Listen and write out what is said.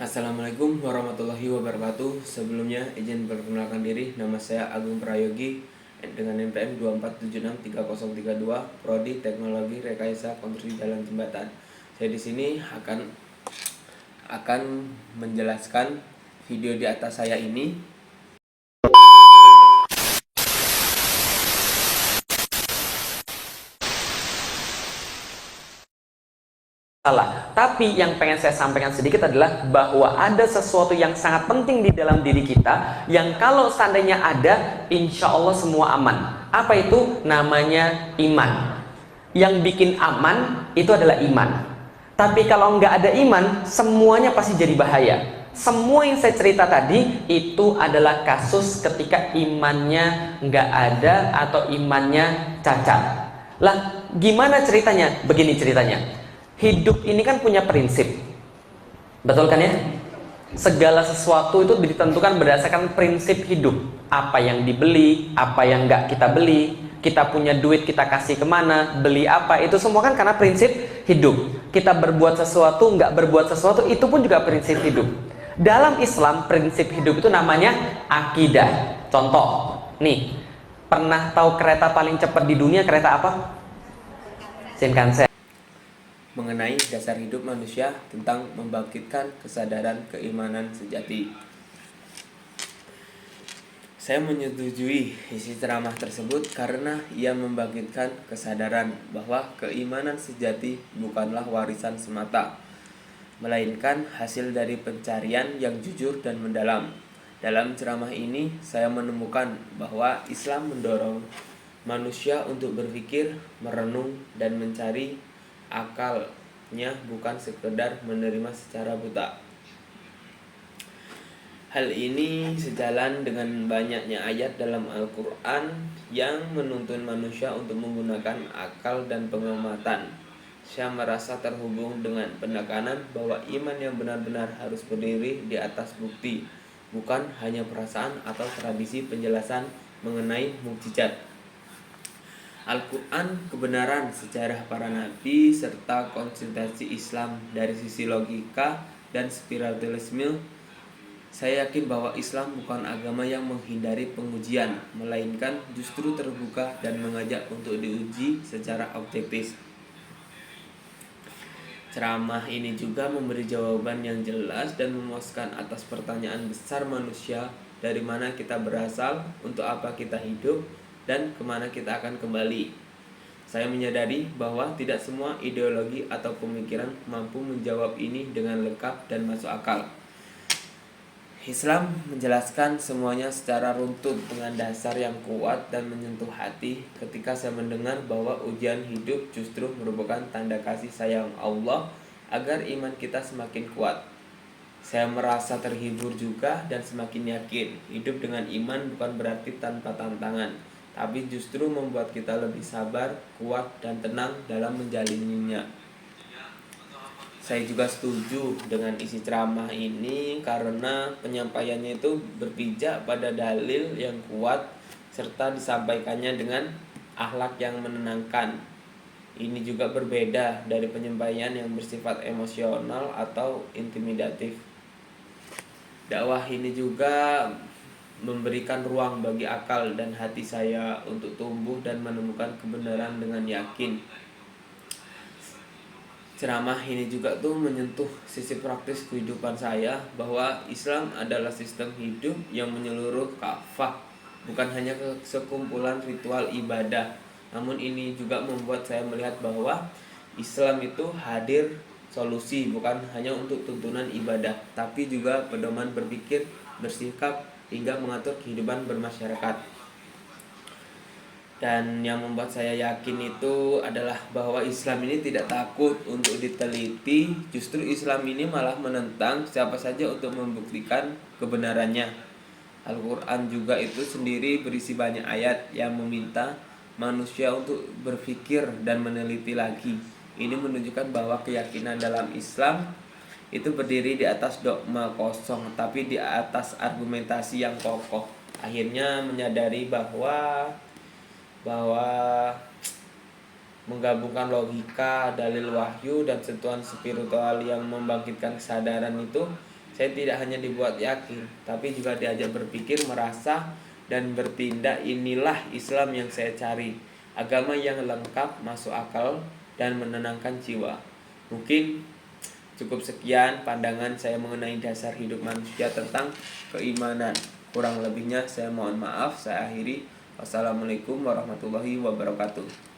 Assalamualaikum warahmatullahi wabarakatuh. Sebelumnya izin perkenalkan diri, nama saya Agung Prayogi dengan NPM 247630332, Prodi Teknologi Rekayasa Konstruksi Jalan Jembatan. Saya di sini akan menjelaskan video di atas saya ini. Salah. Tapi yang pengen saya sampaikan sedikit adalah bahwa ada sesuatu yang sangat penting di dalam diri kita yang kalau seandainya ada, insya Allah semua aman. Apa itu? Namanya iman. Yang bikin aman itu adalah iman. Tapi kalau nggak ada iman, semuanya pasti jadi bahaya. Semua yang saya cerita tadi itu adalah kasus ketika imannya nggak ada atau imannya cacat. Lah, gimana ceritanya? Begini ceritanya. Hidup ini kan punya prinsip, betul kan ya? Segala sesuatu itu ditentukan berdasarkan prinsip hidup. Apa yang dibeli, apa yang nggak kita beli, kita punya duit kita kasih kemana, beli apa, itu semua kan karena prinsip hidup. Kita berbuat sesuatu, nggak berbuat sesuatu, itu pun juga prinsip hidup. Dalam Islam, prinsip hidup itu namanya akidah. Contoh, nih, pernah tahu kereta paling cepat di dunia kereta apa? Shinkansen. Mengenai dasar hidup manusia tentang membangkitkan kesadaran keimanan sejati. Saya menyetujui isi ceramah tersebut karena ia membangkitkan kesadaran bahwa keimanan sejati bukanlah warisan semata, melainkan hasil dari pencarian yang jujur dan mendalam. Dalam ceramah ini, saya menemukan bahwa Islam mendorong manusia untuk berpikir, merenung, dan mencari akalnya, bukan sekedar menerima secara buta. Hal ini sejalan dengan banyaknya ayat dalam Al-Quran yang menuntun manusia untuk menggunakan akal dan pengamatan. Saya merasa terhubung dengan penekanan bahwa iman yang benar-benar harus berdiri di atas bukti, bukan hanya perasaan atau tradisi penjelasan mengenai mukjizat. Al-Quran, kebenaran sejarah para nabi, serta konsistensi Islam dari sisi logika dan spiritualisme. Saya yakin bahwa Islam bukan agama yang menghindari pengujian, melainkan justru terbuka dan mengajak untuk diuji secara objektif. Ceramah ini juga memberi jawaban yang jelas dan memuaskan atas pertanyaan besar manusia, dari mana kita berasal, untuk apa kita hidup, dan kemana kita akan kembali. Saya menyadari bahwa tidak semua ideologi atau pemikiran mampu menjawab ini dengan lengkap dan masuk akal. Islam menjelaskan semuanya secara runtut dengan dasar yang kuat dan menyentuh hati ketika saya mendengar bahwa ujian hidup justru merupakan tanda kasih sayang Allah agar iman kita semakin kuat. Saya merasa terhibur juga dan semakin yakin hidup dengan iman bukan berarti tanpa tantangan, tapi justru membuat kita lebih sabar, kuat, dan tenang dalam menjalaninya. Saya juga setuju dengan isi ceramah ini karena penyampaiannya itu berpijak pada dalil yang kuat serta disampaikannya dengan akhlak yang menenangkan. Ini juga berbeda dari penyampaian yang bersifat emosional atau intimidatif. Dakwah ini juga memberikan ruang bagi akal dan hati saya untuk tumbuh dan menemukan kebenaran dengan yakin. Ceramah ini juga tuh menyentuh sisi praktis kehidupan saya bahwa Islam adalah sistem hidup yang menyeluruh kafah, bukan hanya sekumpulan ritual ibadah. Namun ini juga membuat saya melihat bahwa Islam itu hadir solusi bukan hanya untuk tuntunan ibadah, tapi juga pedoman berpikir, bersikap, hingga mengatur kehidupan bermasyarakat. Dan yang membuat saya yakin itu adalah bahwa Islam ini tidak takut untuk diteliti. Justru Islam ini malah menentang siapa saja untuk membuktikan kebenarannya. Al-Quran juga itu sendiri berisi banyak ayat yang meminta manusia untuk berpikir dan meneliti lagi. Ini menunjukkan bahwa keyakinan dalam Islam itu berdiri di atas dogma kosong, tapi di atas argumentasi yang kokoh. Akhirnya menyadari bahwa menggabungkan logika, dalil wahyu, dan sentuhan spiritual yang membangkitkan kesadaran itu, Saya tidak hanya dibuat yakin, tapi juga diajak berpikir, merasa, dan bertindak. Inilah Islam yang saya cari. Agama yang lengkap, masuk akal, dan menenangkan jiwa. Mungkin cukup sekian pandangan saya mengenai dasar hidup manusia tentang keimanan. Kurang lebihnya saya mohon maaf. Saya akhiri. Wassalamualaikum warahmatullahi wabarakatuh.